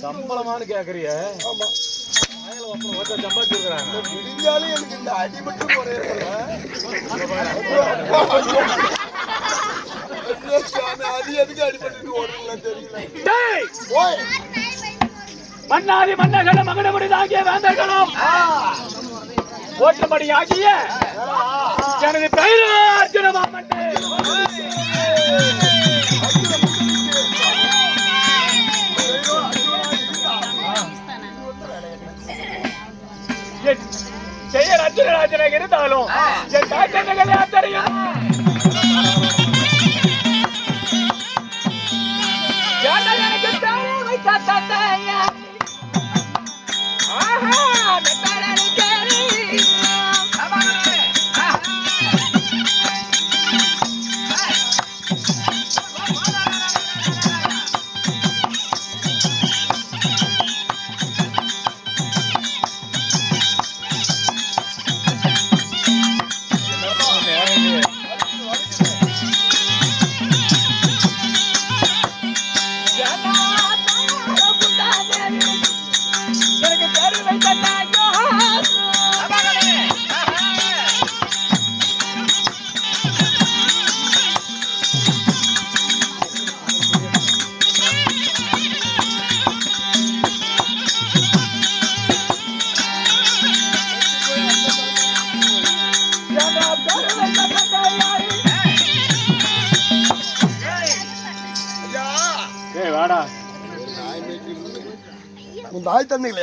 சம்பளமானு கேக்குறிய சம்பாதிச்சிருக்காங்க எனக்கு இந்த அடி மட்டும் அது எதுக்கு அடிபட்டு ஓடுறீங்களா தெரியல. மன்னாதி மன்னர்களும் மகனமுடி தாங்கிய வேந்தர்களும் ஓட்டும்படி ஆகிய எனது பெயர் அர்ஜுன மாமன். பெயர் அர்ஜுனராஜனாக இருந்தாலும் என் தாக்கங்களை தெரியும். எனக்கு பேரை வைத்த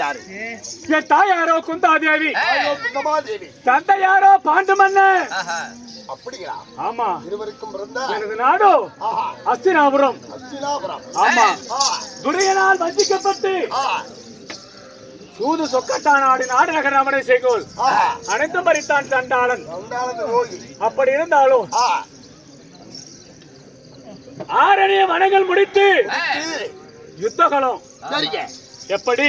யாரு? என் தாயாரோ குந்தாதேவி, தந்தை யாரோ பாண்டு மன்னன். அப்படிங்களா? ஆமா. இருவருக்கும் எனது நாடோ அஸ்தினாபுரம். ஆமா. துரியனால் வஞ்சிக்கப்பட்டு சூது சொக்கட்டான் நாடு நகர் அமனை செய்கோள் அனைத்து மறித்தான் சண்டாளன். அப்படி இருந்தாலும் ஆரணிய வனங்கள் முடித்து யுத்தகலம் எப்படி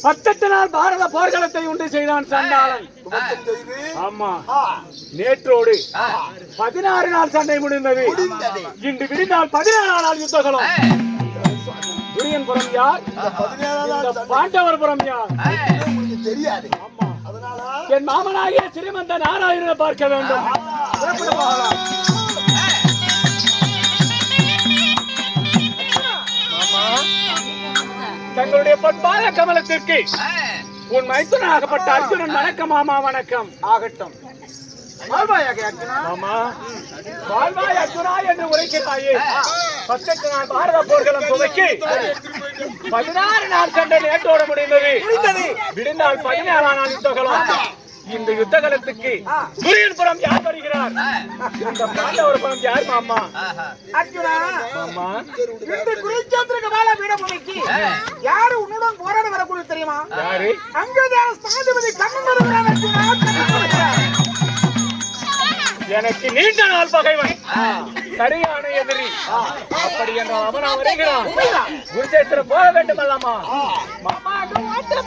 18 நாள் பாரத போர்க்களத்தை உண்டு செய்தான் சண்டாளன். ஆமா. நேற்றோடு 16 நாள் சண்டை முடிந்தது. இன்று விடிந்தால் 17 நாள் யுத்தகலம். துரியன் புறம் யார்? பாண்டவர் புறம் யார்? தெரியாது. என் மாமனாகிய ஸ்ரீமந்த நாராயணனை பார்க்க வேண்டும். தங்களுடைய பொன்பால கமலத்திற்கு உன் மைத்துனாகப்பட்ட அர்ஜுனன் வணக்கம். மாமா வணக்கம். ஆகட்டும். என்று உரைக்கிறாயே. 18 நாள் பாரத போர்களும் துவக்கி 16 நாள் சண்டை நேற்றோட முடிந்தது. விடிந்தால் 17 நாள் யுத்தகலம். இந்த யுத்தகலத்துக்கு துரியன்புரம் யார் வருகிறார்? இந்த பாண்டவபுரம் யார் மாமா? அர்ஜுனா மாமா, இந்த குருச்சேத்திர கால வீரபூமிக்கு யாரு உன்னுடன் போராட வரக்கூடிய தெரியுமா? யாரு? அங்கதான் ஸ்தானாதிபதி கண்ணன் வருகிறார். அர்ஜுனா, எனக்கு நீண்ட நாள் பகைவன், சரியான எதிரி. அப்படி என்றால் அவன் வருகிறான். குருச்சேத்திரம் போக வேண்டும் அல்லமா? மாமா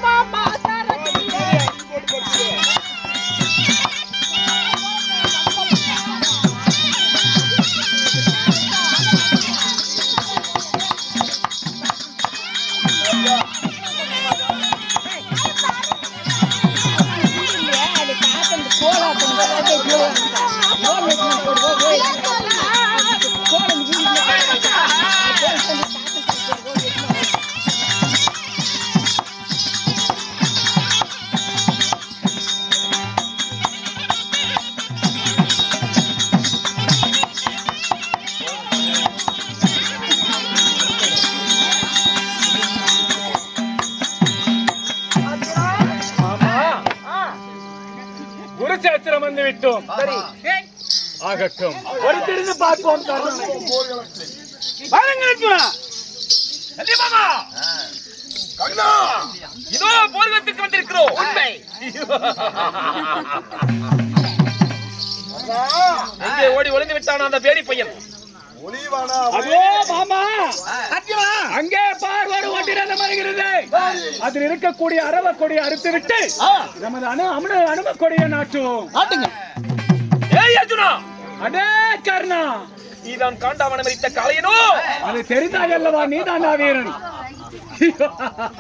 மாமா சீக்கிரம் வந்து விட்டோம். சரி ஆகட்டும், பொறுத்திருந்து பார்ப்போம். இதோ போர்வத்திற்கு வந்திருக்கிறோம். எங்கே ஓடி ஒளிந்து விட்டான் அந்த பேடி பையன்? அங்கே பார்வோடு ஒட்டிரதம் வருகிறது. அதில் இருக்கக்கூடிய அரவ கொடியை அறுத்து விட்டு நமது அனும கொடியை நாட்டுவோம். அடே கர்ணா, நீதான் காண்டாவனம் எரித்த காளையனோ? அது தெரிந்தாய் அல்லவா? நீதான் வீரன்.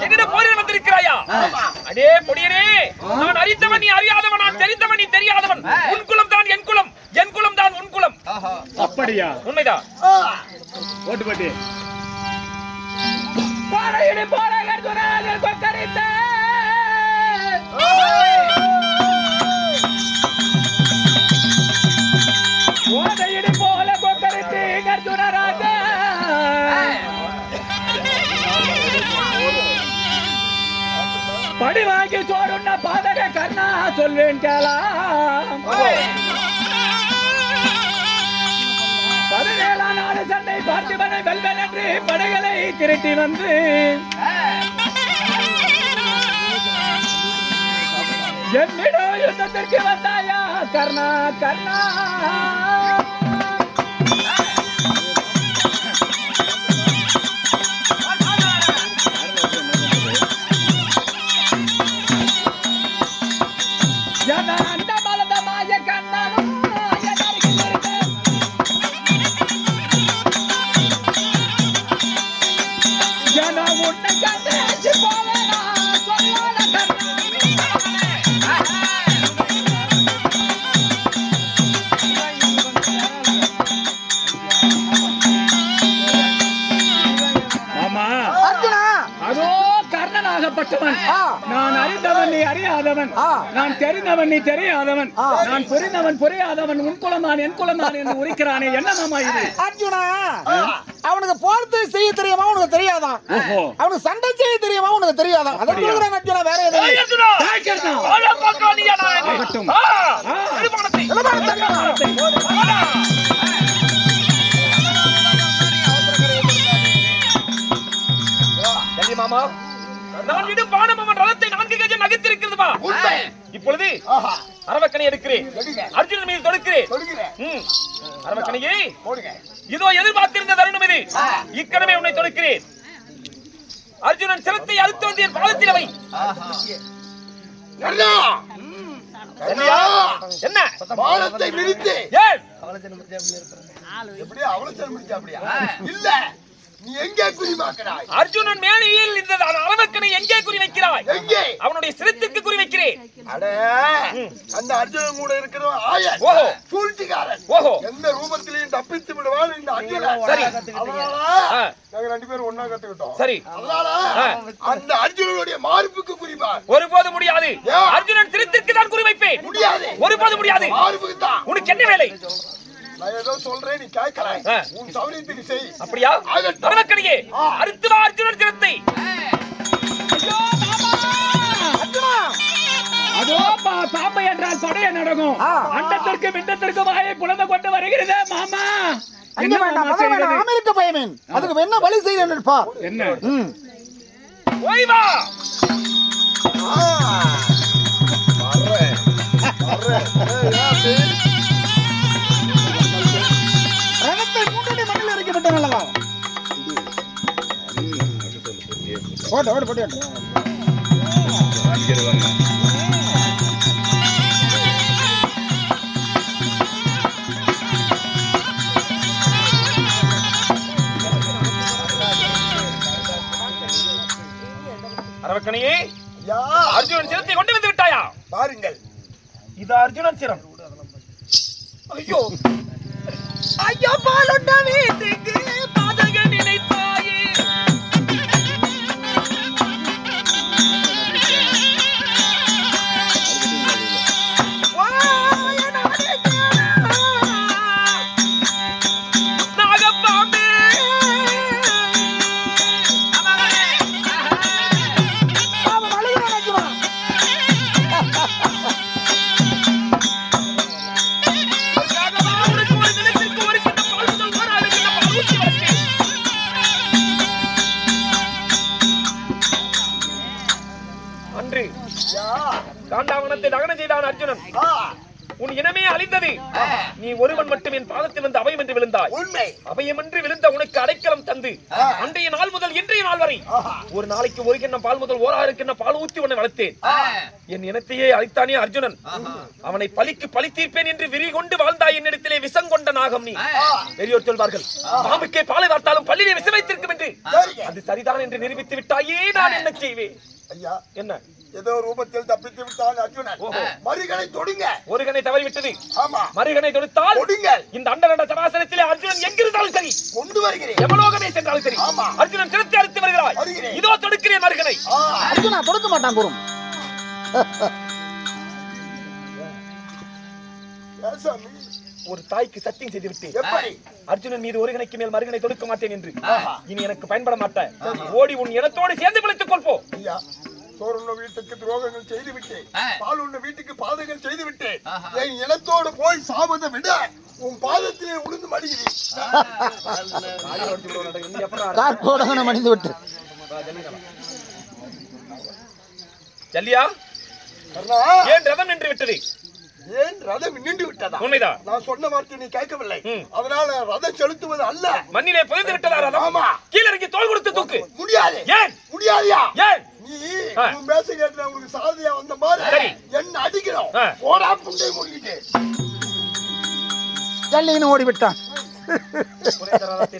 எங்கட போரில் வந்திருக்கிறாயா? அடே பொடியனே, நான் அறிந்தவன் நீ அறியாதவன், நான் தெரிந்தவன் நீ தெரியாதவன். உன் குலம் தான் என் குலம், என் குலம் தான் உன் குலம். அப்படியா? உண்மைதான். ஓட்டு பட்டி பாறையிலே போராக துராஜர் கொக்கரித்த ஓதையிலே போல கொக்கரித்து கர்துனராஜ படி வாங்கி சோறுண்ண பாதக கர்ணா சொல்வேன் கேளாம். 17ஆம் நாள் சண்டை பார்த்திபனை வெல்வன் என்று படைகளை திரட்டி வந்து என்னிடம் யுத்தத்திற்கு வந்தாயா கர்ணா கர்ணா? அந்த பலதமாய கண்ணனும் நான் அறிந்தவன் நீ அறியாதவன், நான் தெரிந்தவன் நீ தெரியாதவன், நான் புரிந்தவன் புரியாதவன், உன் குலம் நான் என் குலம் நான் என்று உரைக்கிறானே, என்ன மாமா இது? அர்ஜுனா, அவனுக்கு போர்த்து செய்ய தெரியுமா உனக்கு தெரியாதான்? அவனுக்கு சண்டை செய்ய தெரியுமா உனக்கு தெரியாதான்? அதை சொல்றேன் அர்ஜுனா, வேற எதுவும் மாமா. நான் விடும் பானம் அவன் ரதத்தை 4 கஜம் நகர்த்திருக்கிறதுமா? இப்பொழுது அரவக்கணை எடுக்கிறேன், அர்ஜுனன் மீது தொடுக்கிறேன். அரவக்கணையை இதோ எதிர்பார்த்திருந்த தருணம் இது. இக்கணமே உன்னை தொடுக்கிறேன். அர்ஜுனன் சிரத்தை அறுத்து வந்து என் பாதத்தில் வை. என்ன பாலத்தை விரித்து எப்படி அவளை அப்படியா? இல்ல, நீ எங்கே குறி வைக்கிறாய்? அர்ஜுனன் மேனியில் இந்த அரவக்கணை எங்கே குறி வைக்கிறாய்? எங்கே? அவனுடைய சிரத்துக்கு குறி வைக்கிறேன். அட, அந்த அர்ஜுனன் கூட இருக்கிற ஆயன் சூழ்ச்சிக்காரன். எந்த ரூபத்திலையும் தப்பித்து விடுவான் இந்த அர்ஜுனன். சரி, நாங்க 2 பேரும் ஒண்ணா கத்துக்கிட்டோம். சரி, அந்த அர்ஜுனனுடைய மார்புக்கு குறிப்பார். ஒருபோது முடியாது. அர்ஜுனன் சிரத்திற்கு தான் குறி வைப்பேன். முடியாது, ஒருபோது முடியாது. மார்புக்கு தான். உனக்கு என்ன வேலை? நான் ஏதோ சொல்றேன், நீ கேட்கறாய். உன் சௌரியத்துக்கு செய். அப்படியா? அரவக்கணையே அறுத்து வா அர்ஜுனன் சிரத்தை. அதோ பாம்பை என்றால் படைய நடக்கும். அண்டத்திற்கு விண்டத்திற்கு வாயை புலந்து கொண்டு வருகிறது மாமா. அமெரிக்க பயமேன், அதுக்கு என்ன வழி செய்யணும்? என்ன? ஓய் வா. ரகத்தை 3 மண்ணில் இறக்கப்பட்ட நல்லவா? போட்டு அரவக்கணையே, அர்ஜுனன் சிரத்தை கொண்டு வந்து விட்டாயா? பாருங்கள், இது அர்ஜுனன் சிரம். ஐயோ ஐயோ, பாலுண்ட வீட்டுக்கு பாதக நினைத்தாயே. நாகப்பாம்பே, அர்ஜுனன் உன் இனமே அழிந்தது. நீ ஒருவன் மட்டும் என் பாதத்தில் வந்து அபயம் என்று விழுந்தாய். உண்மை. அபயமின்றி விழுந்த உனக்கு அடைக்கலம் தந்து அன்றைய நாள் முதல் இன்றைய நாள் வரை ஒரு நாளைக்கு ஒரு கிண்ணம் பால் முதல் ஓராறு கிண்ணம் பால் ஊற்றி உன்னை வளர்த்தேன். என் இனத்தையே அழித்தானே அர்ஜுனன். அவனை பழிக்கு பழி தீர்ப்பேன் என்று விரி கொண்டு வாழ்ந்தாய். என்னிடத்திலே விஷம் கொண்ட நாகம் நீ. பெரியோர் சொல்வார்கள், பாம்புக்கே பாலை வார்த்தாலும் பள்ளியிலே விஷம் வைத்திருக்கும் என்று. அது சரிதான் என்று நிரூபித்து விட்டாயே. நான் என்ன செய்வேன்? ஐயா, என்ன ஏதோ ரூபத்தில் தப்பித்து விட்டான் அர்ஜுனன். மறுகணை தொடுங்க. ஒரு கணை தவறி விட்டது. ஆமா, மறுகணை தொடுத்தால் தொடுங்கள். இந்த அண்டரண்ட சராசரத்திலே அர்ஜுனன் எங்கிருந்தாலும் சரி கொண்டு வருகிறேன். எவலோகமே சென்றாலும் சரி அர்ஜுனன் சிரத்தை அழுத்தி வருகிறாய். இதோ தொடுக்கிறேன் மறுகணை. அர்ஜுனா தொடுக்க மாட்டான் குரும். ஒரு தாய்க்கு சத்தியம் செய்து விட்டேன். எப்படி? அர்ஜுனன் மீது ஒரு கணைக்கு மேல் மறுகணை தொடுக்க மாட்டேன் என்று. இனி எனக்கு பயன்பட மாட்டேன். ஓடி உன் இனத்தோடு சேர்ந்து பிழைத்துக் கொள்போ. ஐயா, சோறுண்ண வீட்டுக்கு துரோகங்கள் செய்து விட்டேன். பால் உண்ண வீட்டுக்கு பாதங்கள் செய்து விட்டேன். என் இனத்தோடு போய் சாவதை விட உன் பாதத்திலே உளுந்து மடிகிறேன். கார்கோடகனை மடிந்து விட்டு ஜல்லியா ஏன் ரதம் நின்று விட்டது? ஏன் ரதம் நின்று விட்டதா? உண்மைதான். நான் சொன்ன வார்த்தை நீ கேட்கவில்லை. அதனால ரதம் செலுத்துவது அல்ல. மண்ணிலே புதைந்து விட்டதா ரதம்? ஆமா. கீழே இறங்கி தோள் கொடுத்து தூக்கு. முடியாது. ஏன் முடியாதியா? ஏன்? நீ உன் பேச கேட்ட உங்களுக்கு சாரதியா வந்த மாதிரி என்ன அடிக்கிறோம். ஓடா புண்டை முடிக்கிட்டு ஜல்லின்னு ஓடி விட்டான்.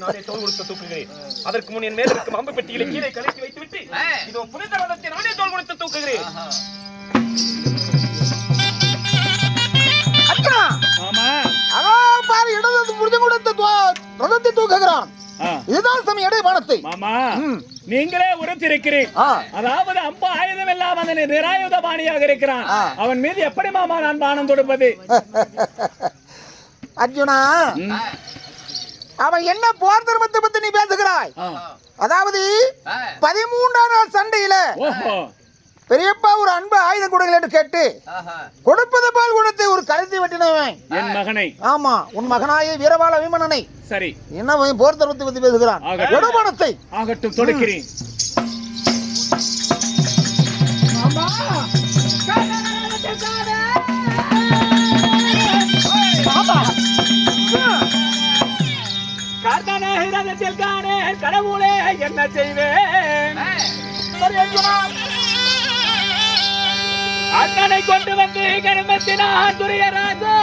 நானே தோள் கொடுத்து தூக்குகிறேன். அதற்கு முன் என் மேல் இருக்கும் அம்பு பெட்டியிலே கீழே கலக்கி வைத்து விட்டு இதோ புனித ரதத்தை நானே தோள் கொடுத்து தூக்குகிறேன். பாரு, இடது புரிஞ்சு கொடுத்த ரதத்தை தூக்குகிறான். இதுதான் சமயம் இடைபானத்தை. மாமா, நீங்களே உரைத்திருக்கிறேன். அதாவது அம்பா ஆயுதம் எல்லாம் அந்த நிராயுத பாணியாக இருக்கிறான். அவன் மீது எப்படி மாமா நான் பானம் தொடுப்பது? அர்ஜுனா, அவன் என்ன போர் தர்மத்தை பத்தி நீ பேசுகிறாய்? அதாவது 13ஆம் நாள் சண்டையில பெரியப்பா ஒரு அன்பு ஆயுதம் கொடுங்கள் என்று கேட்டு கொடுப்பது பால் குணத்தை ஒரு கழுத்தை வெட்டினவன் என் மகனை. ஆமா, உன் மகனாய வீரபால விமனனை. சரி, என்ன போர் தர்மத்தை பத்தி பேசுகிறான்? இடபானத்தை ஆகட்டும், தொடுக்கிறேன். கடவுளே என்ன செய்வேன்? அண்ணனை கொண்டு வந்து கருமத்தினான் துரியராஜா.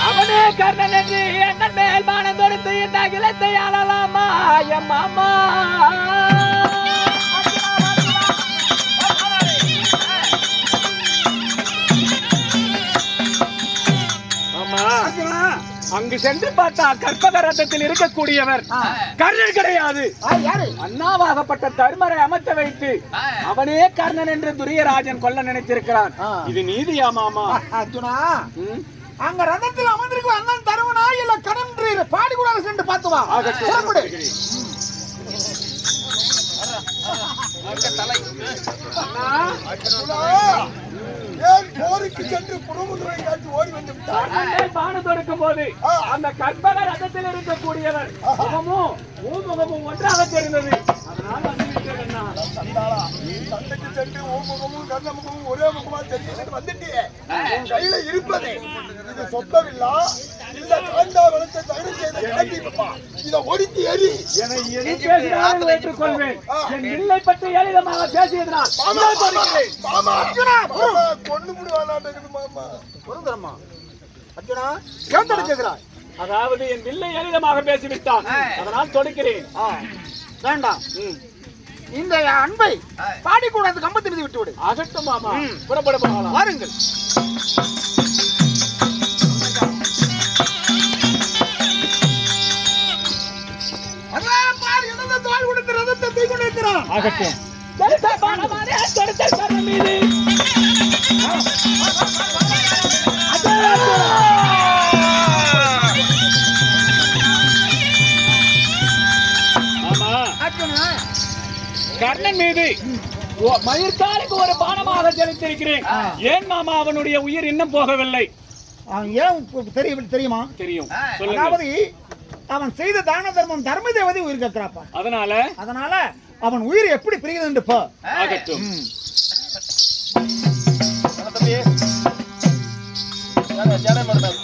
அவனே கர்ணன் என்று அண்ணன் மேல் பானம் தொடுத்து இந்த அகிலத்தை ஆளலாமா என் மாமா? அங்கு சென்று பார்த்தா கற்பக ரதத்தில் இருக்கக்கூடியவர் கர்ணன் கிடையாது. அண்ணாவாகப்பட்ட தர்மரை அமர்த்த வைத்து அவனே கர்ணன் என்று துரியராஜன் கொல்ல நினைத்திருக்கிறான். இது நீதியா மாமா? அர்ஜுனா, அங்க ரதத்தில் அமர்ந்திருக்க அண்ணன் தருவனா இல்ல கடன் பாடி கூட சென்று பார்த்து வா. போருக்கு சென்று புறமுதுரை காட்டி ஓடி வந்து விட்டார். பானம் தொடுக்கும் போது அந்த கற்பக ரதத்தில் இருக்கக்கூடியவர் முகமும் முகமும் ஒன்றாக தெரிந்தது. அதனால சண்டைக்கு சென்று முகமும் கர்ண முகமும் ஒரே முகமா தெரிஞ்சு வந்துட்டியே. உன் கையில இருப்பதே இது சொத்தமில்லா இல்ல காண்டா வளத்தை தகுதி செய்த காட்டிப்பா. இதை ஒடுக்கி எரி. ஏற்றுக்கொள்வேன். என் இல்லை பற்றி எளிதமாக பேசியதனால் கொண்டு விடுவானாட்டது மாமா. பொருந்தரமா அர்ஜுனா, கேட்கிறாய்? அதாவது என் வில்லை எளிதமாக பேசிவிட்டான், அதனால் தொடுக்கிறேன். வேண்டாம், இந்த அன்பை பாடி கூட அந்த கம்பத்தை மீது விட்டு விடு. அகட்டும் மாமா, புறப்பட போகலாம். வாருங்கள். தோல் கொடுத்து ரதத்தை தூக்கி கொண்டிருக்கிறான். ஆகட்டும். கர்ணன் மீது மயிர்காலுக்கு ஒரு பானமாக செலுத்திருக்கிறேன். ஏன் மாமா அவனுடைய உயிர் இன்னும் போகவில்லை? ஏன் தெரியுமா? தெரியும். அதாவது அவன் செய்த தான தர்மம் தர்ம தேவதை உயிர் கேட்கிறாப்பா. அதனால அவன் உயிர் எப்படி பிரிகிறது என்று பா. ஆகட்டும். தம்பி ஜானே மருந்தார்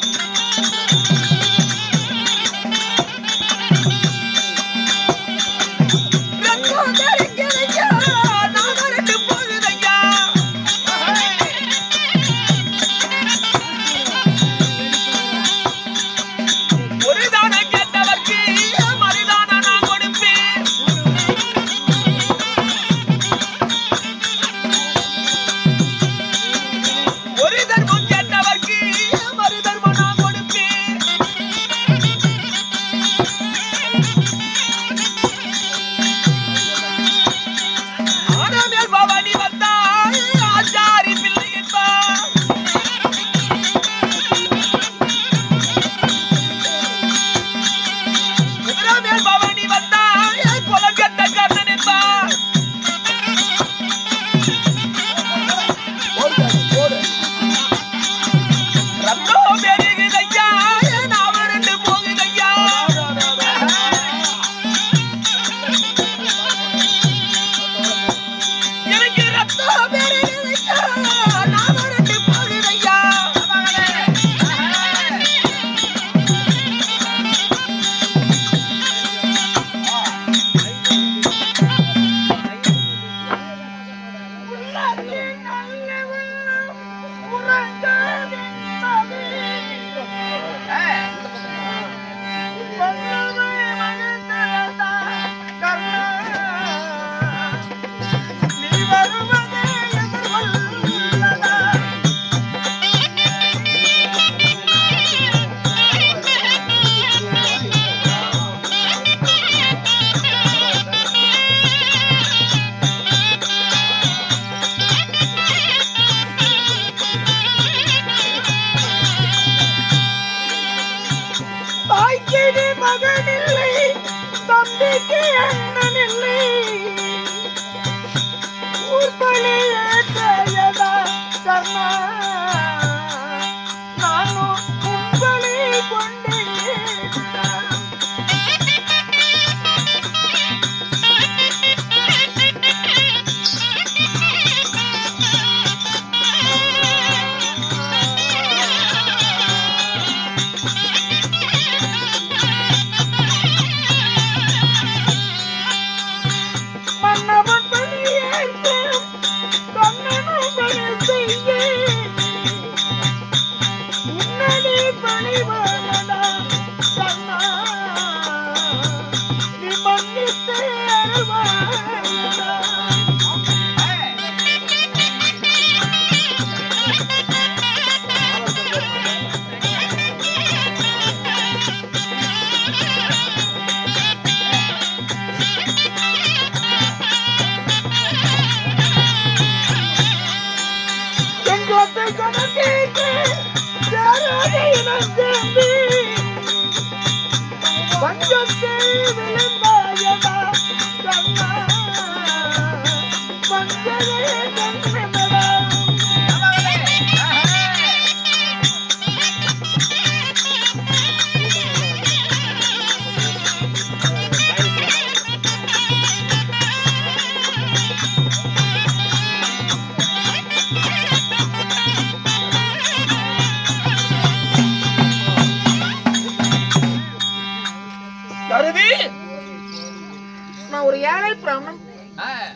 நான் ஒரு ஏழை பிராமணன்.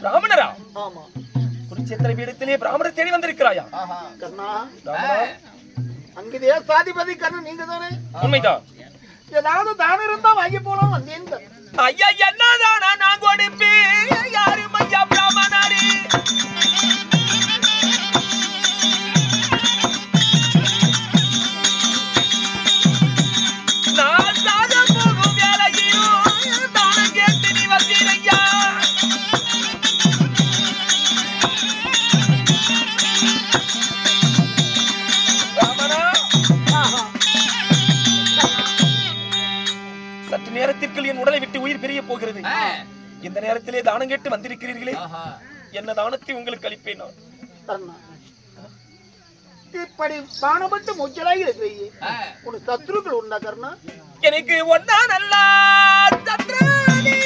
பிராமணரா? ஆமா. குருச்சேத்திர பீடத்திலே பிராமணர் தேடி வந்திருக்கிறாயா? கர்ணா, அங்கே சாதிபதி கர்ணன் நீங்க தானே? உண்மைதான். ஏதாவது தானம் இருந்தா வாங்கி போலாம் வந்தேன். ஐயா என்ன தானா நான் கொடுப்பேன்? யாரும் ஐயா பிராமணரே? நான் சாத போகும் வேலையிலும் தானம் கேட்டு நீ வந்தீரையா? பிராமணா, சற்று நேரத்திற்குள் என் உடலை விட்டு உயிர் பிரிய போகிறது. இந்த நேரத்திலே தானம் கேட்டு வந்திருக்கிறீர்களே, என்ன தானத்தை உங்களுக்கு அளிப்பேன் நான்? இப்படி பானப்பட்டு முச்சலாகி இருக்கிறீங்க, உன் சத்ருக்கள் உண்டா கர்ணா? எனக்கு ஒன்னா நல்லா சத்ருனி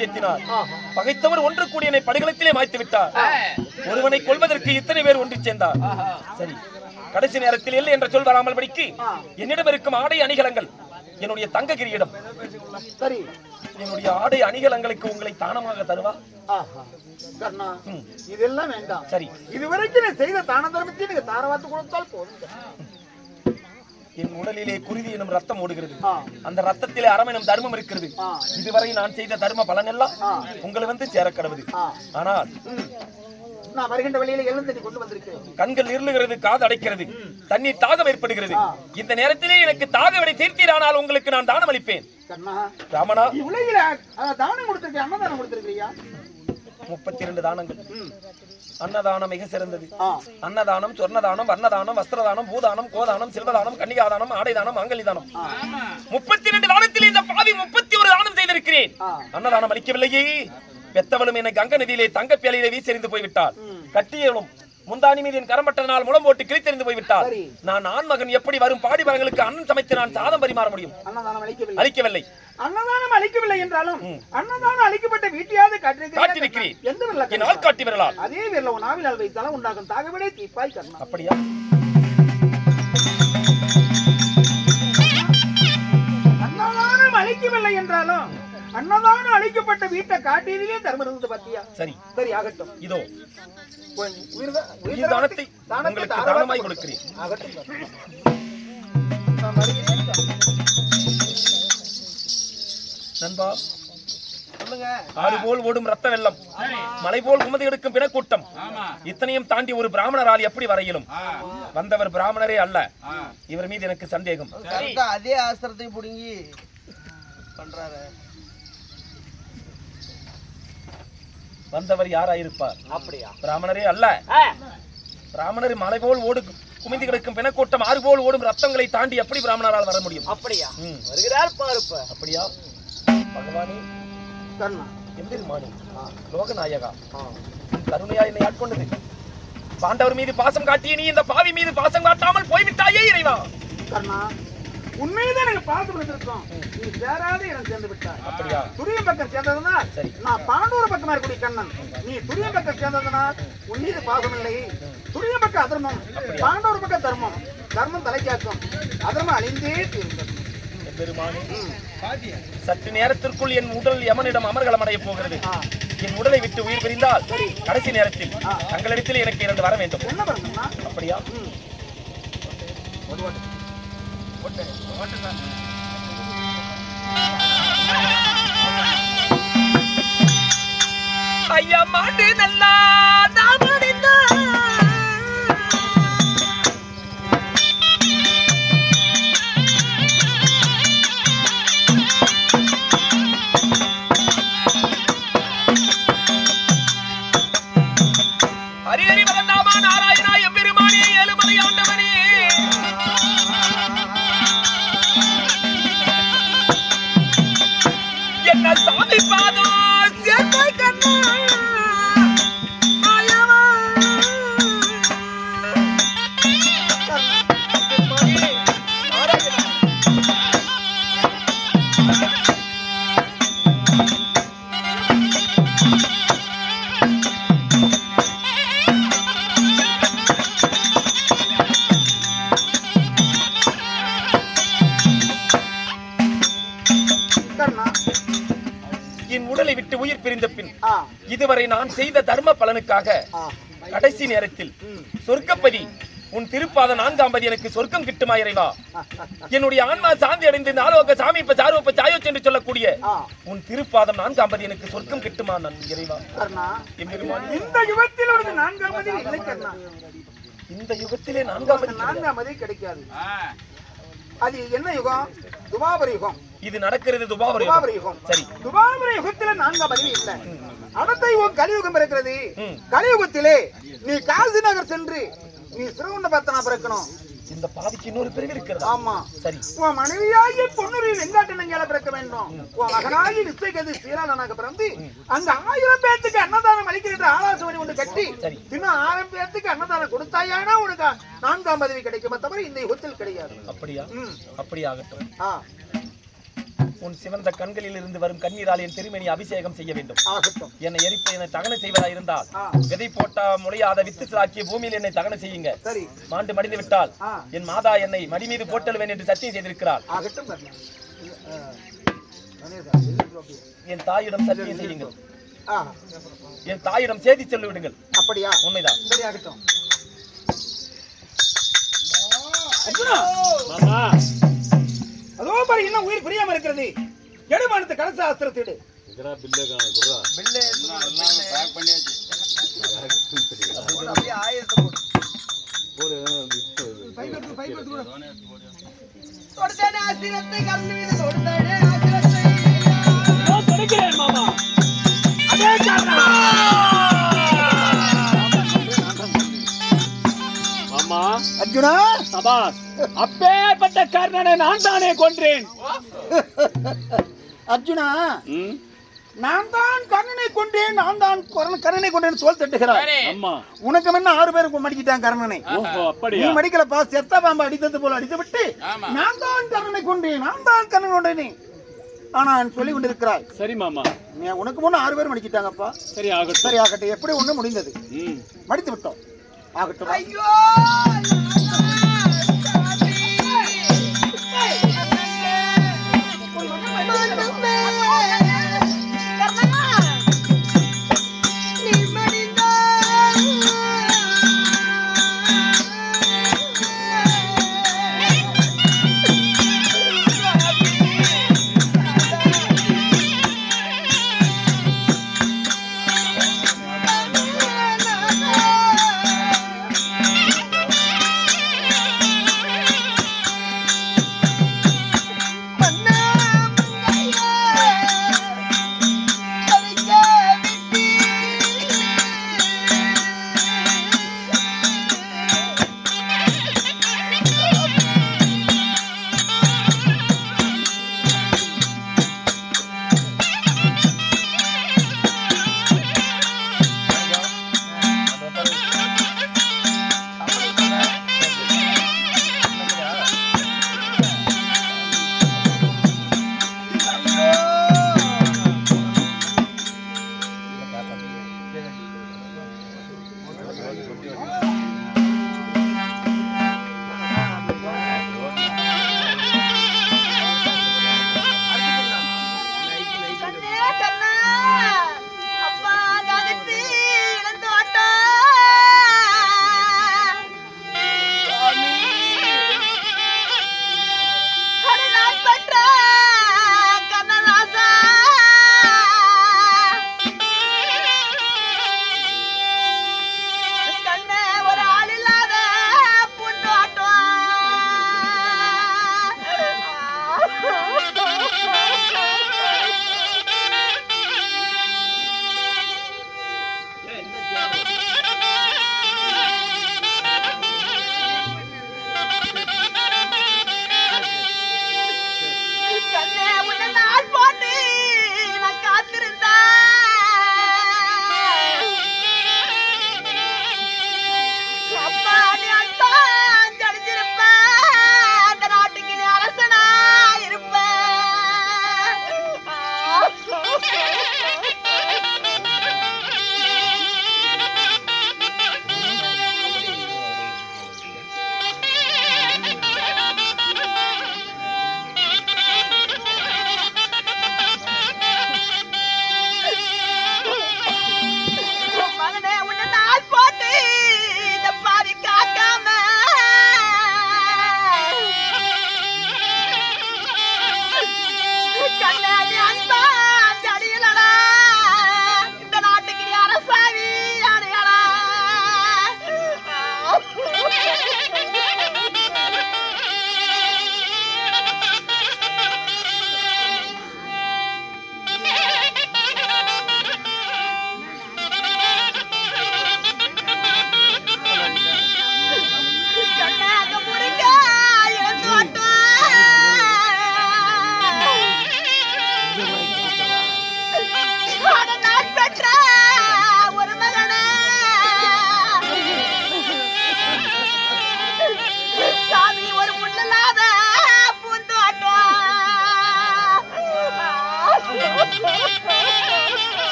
சேர்த்தினார். பகைத்தவர் ஒன்று கூடி என்னை படுகளத்திலே மாய்த்து விட்டார். ஒருவனை கொல்வதற்கு இத்தனை பேர் ஒன்று சேர்ந்தார். சரி, கடைசி நேரத்தில் இல்லை என்ற சொல் வராமல் படிக்கு என்னிடம் இருக்கும் ஆடை அணிகலங்கள், என்னுடைய தங்க கிரீடம், சரி, என்னுடைய ஆடை அணிகலங்களுக்கு உங்களை தானமாக தருவா? கர்ணா, இதெல்லாம் வேண்டாம். சரி, இதுவரைக்கும் நான் செய்த தான தர்மத்தை நீங்க தாரவாத்து கொடுத்தால் போதும். என் உடலிலே குருதி எனும் ரத்தம் ஓடுகிறது. அந்த ரத்தத்திலே அறம் எனும் தர்மம் இருக்கிறது. இதுவரை நான் செய்த தர்ம பலன் எல்லாம் உங்களை வந்து சேர கடவுது. ஆனால் நான் வருகின்ற வழியில எழுந்தடி கொண்டு வந்திருக்கிறேன். கண்கள் இருளுகிறது, காது அடைக்கிறது, தண்ணீர் தாகம் ஏற்படுகிறது. இந்த நேரத்திலே எனக்கு தாக விடை தீர்த்தீரானால் உங்களுக்கு நான் தானம் அளிப்பேன். ராமனா, உலகில தானம் கொடுத்திருக்கேன், அன்னதானம் கொடுத்திருக்கிறியா? 32 தானங்கள். அன்னதானம் மிக சிறந்தது. அன்னதானம், சொர்ணதானம், வர்ணதானம், வஸ்திரதானம், பூதானம், கோதானம், சில்வதானம், கன்னிகாதானம், ஆடைதானம், மாங்கல்யதானம். 32 தானத்தில் இந்த பாவி 31 தானம் செய்திருக்கிறேன். அன்னதானம் அளிக்கவில்லையே. பெத்தவளும் என்னை கங்க நதியிலே தங்க பேலையிலே வீசெறிந்து போய்விட்டார். கட்டியவளும் முந்தானி மீது என் கரம்பட்டனால் முளம் போட்டு கிழித்தெறிந்து போய்விட்டார். நான் ஆண் மகன் எப்படி வரும் பாடி மரங்களுக்கு அண்ணன் சமைத்து நான் சாதம் பரிமாற முடியும்? அளிக்கவில்லை. அன்னதானம் அளிக்கவில்லை என்றாலும் அன்னதானம் அளிக்கப்பட்ட வீட்டையாவது காட்டிருக்கிறேன். எந்த விரல? என் ஆள் காட்டி விரலால். அதே விரல நாவினால் வைத்தாலும் உண்டாகும் தாகவிடை தீப்பாய் கர்ணா. அப்படியா? அன்னதானம் அளிக்கவில்லை என்றாலும் அன்னதானம் அளிக்கப்பட்ட வீட்டை காட்டியே தர்மம் இருந்தது பத்தியா? சரி சரி, ஆகட்டும். இதோ தானத்தை உங்களுக்கு தானமாய் கொடுக்கிறேன். நண்பா, ஆறு போல் ஓடும் ரத்த வெள்ளம், மலை போல் குமதி எடுக்கும் பிணக்கூட்டம், இத்தனையும் தாண்டி ஒரு பிராமணரால் எப்படி வர இயலும்? வந்தவர் பிராமணரே அல்ல. இவர் மீது எனக்கு சந்தேகம். அதே ஆஸ்திரத்தை புடுங்கி பண்றாரு. வந்தவர் யாராயிருப்பார்? அப்படியா? பிராமணரே அல்ல. பிராமணர் மலை போல் ஓடு குமிந்து கிடக்கும் பிணக்கூட்டம், ஆறு போல் ஓடும் ரத்தங்களை தாண்டி எப்படி பிராமணரால் வர முடியும்? அப்படியா? வருகிறார் பாருப்ப. அப்படியா? பகவானே, எம்பெருமானே, லோகநாயகா, கருணையா என்னை ஆட்கொண்டது. பாண்டவர் மீது பாசம் காட்டிய நீ இந்த பாவி மீது பாசம் காட்டாமல் போய்விட்டாயே இறைவா. கர்ணா, உண்மையதான் எனக்கு பாசம் இருந்திருக்கோம். நீ சேராத இடம் சேர்ந்து விட்டாய். அப்படியா? துரியம் பக்கம் சேர்ந்ததுனால் நான் பாண்டவர் பக்கமா இருக்கக்கூடிய கண்ணன். நீ துரியம் பக்கம் சேர்ந்ததுனால் உன் மீது பாசம் இல்லை. துரியம் பக்கம் அதர்மம், பாண்டவர் பக்கம் தர்மம். தர்மம் தலைக்காக்கும், அதர்மம் அழிந்தே தீர்ந்தது. பெருமானே, சற்று நேரத்திற்குள் என் உடல் யமனிடம் அமர்கலம் அடைய போகிறது. என் உடலை விட்டு உயிர் பிரிந்தால் கடைசி நேரத்தில் தங்களிடத்தில் எனக்கு 2 வர வேண்டும். என்ன பண்ணணும்னா? அப்படியா? ஐயா மாட்டு நல்லா ஹரிஹரி வளர்ந்தாமா நாராயணா எம்பெருமானே ஏழுமலை ஆண்டவனே என்ன சாமி பாதம் சேர்த்தாய் கண்ணா மாயவா என் உடலை விட்டு உயிர் பிரிந்த பின் இதுவரை நான் செய்த தர்ம பலனுக்காக கடைசி நேரத்தில் சொர்க்கப்பதி உன் திருப்பாத 4ஆம் பதி எனக்கு சொர்க்கம் கிட்டுமா இறைவா? என்னுடைய ஆன்மா சாந்தி அடைந்து நாலோக சாமிப்ப சாரோப்ப சாயோச் என்று சொல்லக்கூடிய உன் திருப்பாதம் 4ஆம் பதி எனக்கு சொர்க்கம் கிட்டுமா நான் இறைவா? இந்த யுகத்தில் ஒரு 4ஆம் பதி இல்லை கண்ணா. இந்த யுகத்திலே 4ஆம் பதி கிடைக்காது. அது என்ன யுகம்? துவாபர யுகம். இது நடக்கிறது துவாபர யுகம். சரி, துவாபர யுகத்திலே 4ஆம் பதி இல்லை. அடுத்த யுகம் கலியுகம் இருக்கிறது. கலியுகத்திலே நீ காசி நகர் சென்று நீ சிறுகுண்ட பத்தனா பிறக்கணும். இந்த பாதிக்கு இன்னொரு பிறவி இருக்கிறது. ஆமா, சரி. உன் மனைவியாகி பொன்னுரி வெங்காட்டனங்கால பிறக்க வேண்டும். உன் மகனாகி நிச்சயகதி சீராளனாக பிறந்து அங்க 1000 பேத்துக்கு அன்னதானம் அளிக்கிற ஆலாசவரி ஒன்று கட்டி இன்னும் 1000 பேத்துக்கு அன்னதானம் கொடுத்தாயானா உனக்கு 4ஆம் பதவி கிடைக்கும். தவிர இந்த யுகத்தில் கிடையாது. அப்படியா? அப்படி ஆகட்டும். உன் சிவந்த கண்களில் இருந்து வரும் கண்ணீரால் என் திருமணி அபிஷேகம் செய்ய வேண்டும். ஆகட்டும். என்னை எரிப்ப என்னை தகன செய்வதா இருந்தால் விதை போட்டா முளையாத வித்து சாக்கிய பூமியில் என்னை தகன செய்யுங்க. சரி. மாண்டு மடிந்து விட்டால் என் மாதா என்னை மடி மீது போட்டல்வேன் என்று சத்தியம் செய்திருக்கிறார். ஆகட்டும். என் தாயிடம் சத்தியம் செய்யுங்கள். என் தாயிடம் செய்தி சொல்லி விடுங்கள். அப்படியா? உண்மைதான். சரி, ஆகட்டும். மாமா அதோ பாரு, இன்னும் உயிர் புரியாம இருக்கிறது. எடுமானத்து கலச ஆஸ்திரத்திடு. அப்படியே ஆயிரத்தை போடு. தொடுத்தானே ஆசிரத்தை கலந்து மீது தொடுத்தானே ஆசிரத்தை. நான் தொடுக்கிறேன் மாமா. அதே மாமா. அர்ஜுனா, சபாஸ். அப்பேற்பட்ட கர்ணனை நான் தானே கொன்றேன். அர்ஜுனா, நான் தான் கர்ணனை கொண்டேன், நான் தான் கர்ணனை கொண்டேன் சோல் தட்டுகிறார். அம்மா, உனக்கு முன்ன 6 பேருக்கு மடிக்கிட்டான் கர்ணனை. ஓஹோ, நீ அப்படியா? மடிக்கலப்பா, செத்த பாம்பு அடித்தது போல அடித்து விட்டு நான் தான் கர்ணனை கொண்டேன், நான் தான் கர்ணனை கொண்டேன் ஆனா சொல்லி கொண்டிருக்கிறாய். சரி மாமா. உனக்கு முன்ன 6 பேர் மடிக்கிட்டாங்கப்பா. சரி, ஆகட்டும். சரி, ஆகட்டும். எப்படி ஒண்ணு முடிந்தது, மடித்து விட்டோம். ஆகட்டும். ஐயோ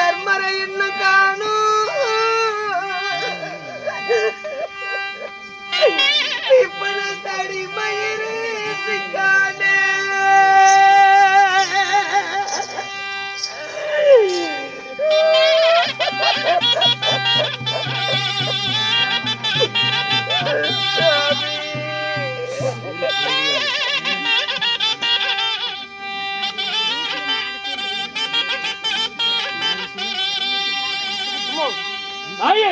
கர்மரை இன்னும் காணும் இப்பன தடி மயிறு சிக்கானே தாயே,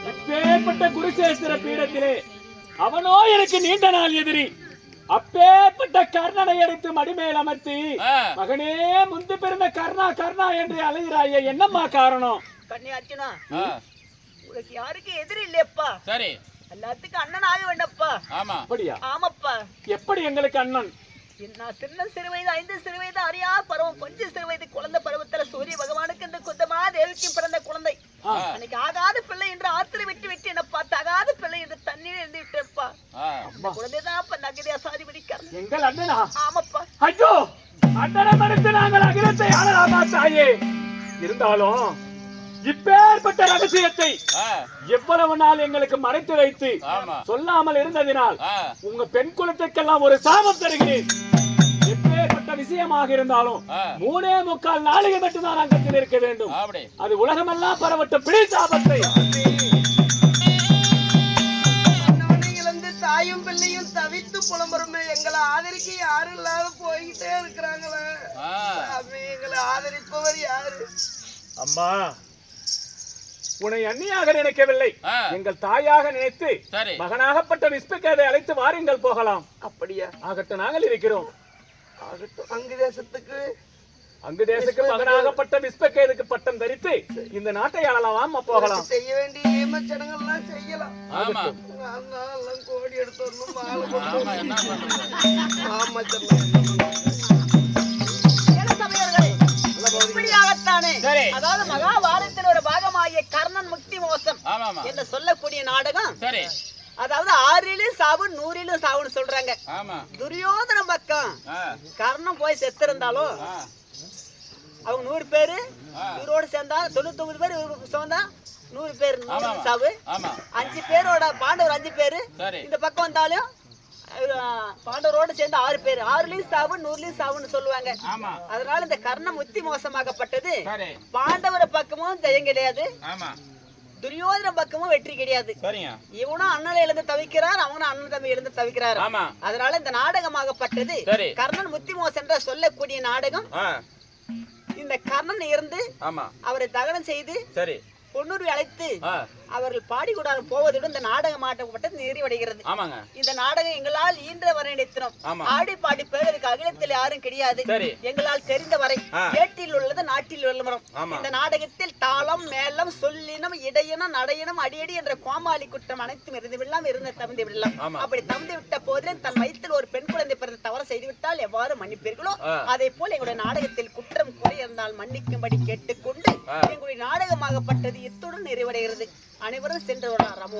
இப்பேற்பட்ட குருசேஸ்வர பீடத்திலே அவனோ எனக்கு நீண்ட நாள் எதிரி. அப்பேற்பட்ட கர்ணனை எடுத்து மடிமேல் அமர்த்தி மகனே முந்து பிறந்த கர்ணா கர்ணா என்று அழைகிறாயே, என்னம்மா காரணம்? கண்ணி அர்ஜுனா, உனக்கு யாருக்கு எதிரி இல்லையப்பா. சரி, எல்லாத்துக்கும் அண்ணன் ஆக வேண்டப்பா. ஆமா, அப்படியா? ஆமாப்பா. எப்படி எங்களுக்கு அண்ணன்? நான் சின்ன சிறு வயது 5 சிறு வயது அறியா பருவம் கொஞ்சம் சிறு வயது குழந்தை பருவத்துல சூரிய பகவானுக்கு இந்த குந்தமா தேவிக்கு பிறந்த குழந்தை. அன்னைக்கு ஆகாத பிள்ளை என்று ஆத்திரை விட்டு விட்டு என்ன பார்த்து ஆகாத பிள்ளை என்று தண்ணீர் இருந்து விட்டேப்பா. குழந்தைதான் அப்ப நகரியா சாதி பிடிக்கிறது. எங்கள் அண்ணனா? ஆமாப்பா. ஐயோ, அண்ணனை மறுத்து நாங்கள் அகிலத்தை ஆளலாமா தாயே? இருந்தாலும் இப்பேற்பட்ட ரகசியத்தை எவ்வளவு நாள் எங்களுக்கு மறைத்து வைத்து சொல்லாமல் இருந்ததினால் உங்க பெண் குலத்துக்கெல்லாம் ஒரு சாபம் தருகிறேன். எப்பேற்பட்ட விஷயமாக இருந்தாலும் 3.25 நாளிகை மட்டும்தான் அங்கத்தில் இருக்க வேண்டும். அது உலகமெல்லாம் பரவட்டும் பிடி சாபத்தை. இழந்து தாயும் பிள்ளையும் தவித்து புலம்புறமே எங்களை ஆதரிக்க யாரும் இல்லாத போய்கிட்டே இருக்கிறாங்களே. எங்களை ஆதரிப்பவர் யாரு? அம்மா, உன்னை அண்ணியாக நினைக்கவில்லை, எங்கள் தாயாக நினைத்து மகனாகப்பட்ட விஸ்பகேதை அழைத்து வாருங்கள் போகலாம். அப்படியா? ஆகட்டும், நாங்கள் இருக்கிறோம். ஆகட்டும். அங்கு தேசத்துக்கு மகனாகப்பட்ட விஸ்பகேதுக்கு பட்டம் தரித்து இந்த நாட்டை ஆளலாம், போகலாம். செய்ய வேண்டிய ஏமச்சடங்கள்லாம் செய்யலாம். கோடி எடுத்து வரணும், மாலை அதாவது மகாபாரதத்தில் ஒரு பாகமாகிய கர்ணன் முக்தி மோசம் என்று சொல்லக்கூடிய நாடகம். அதாவது 6லும் சாவு 100லும் சாவுன்னு சொல்றாங்க. துரியோதன பக்கம் கர்ணன் போய் செத்து இருந்தாலும் அவங்க 100 பேரு இவரோடு சேர்ந்தா 99 பேர் சேர்ந்தா 100 பேர் சாவு. 5 பேரோட பாண்டவர் 5 பேரு இந்த பக்கம் வந்தாலும் பாண்டவரோடு சேர்ந்து 6 பேர். 6லும் சாவு 100லும் சாவுன்னு சொல்லுவாங்க. அதனால இந்த கர்ணம் முத்தி மோசமாகப்பட்டது. பாண்டவர பக்கமும் ஜெயம் கிடையாது, துரியோதன பக்கமும் வெற்றி கிடையாது. இவனும் அண்ணனை இழந்து தவிக்கிறார், அவனும் அண்ணன் தம்பி இழந்து தவிக்கிறார். அதனால இந்த நாடகமாகப்பட்டது கர்ணன் முத்தி மோசம் என்ற சொல்லக்கூடிய நாடகம். இந்த கர்ணன் இருந்து அவரை தகனம் செய்து பொன்னுருவி அழைத்து அவர்கள் பாடிக்கூடாது போவதுடன் இந்த நாடகம் மாட்டப்பட்டது நிறைவடைகிறது. இந்த நாடகம் எங்களால் ஈன்ற வரை நினைத்தினோம். ஆடி பாடி பேருக்கு அகிலத்தில் யாரும் கிடையாது. எங்களால் தெரிந்த வரை ஏட்டில் உள்ளது நாட்டில் உள்ள. இந்த நாடகத்தில் தாளம் மேளம் சொல்லினம் இடையினம் நடையினம் அடியடி என்ற கோமாளி குற்றம் அனைத்தும் இருந்து விடலாம், இருந்த தகுந்து விடலாம். அப்படி தகுந்து விட்ட போதிலும் தன் வயிற்றில் ஒரு பெண் குழந்தை பிறந்த தவறு செய்துவிட்டால் எவ்வாறு மன்னிப்பீர்களோ அதே போல் எங்களுடைய நாடகத்தில் குற்றம் குறை இருந்தால் மன்னிக்கும்படி கேட்டுக்கொண்டு எங்களுடைய நாடகமாகப்பட்டது இத்துடன் நிறைவடைகிறது. அனைவரும் சென்று வரலாம்.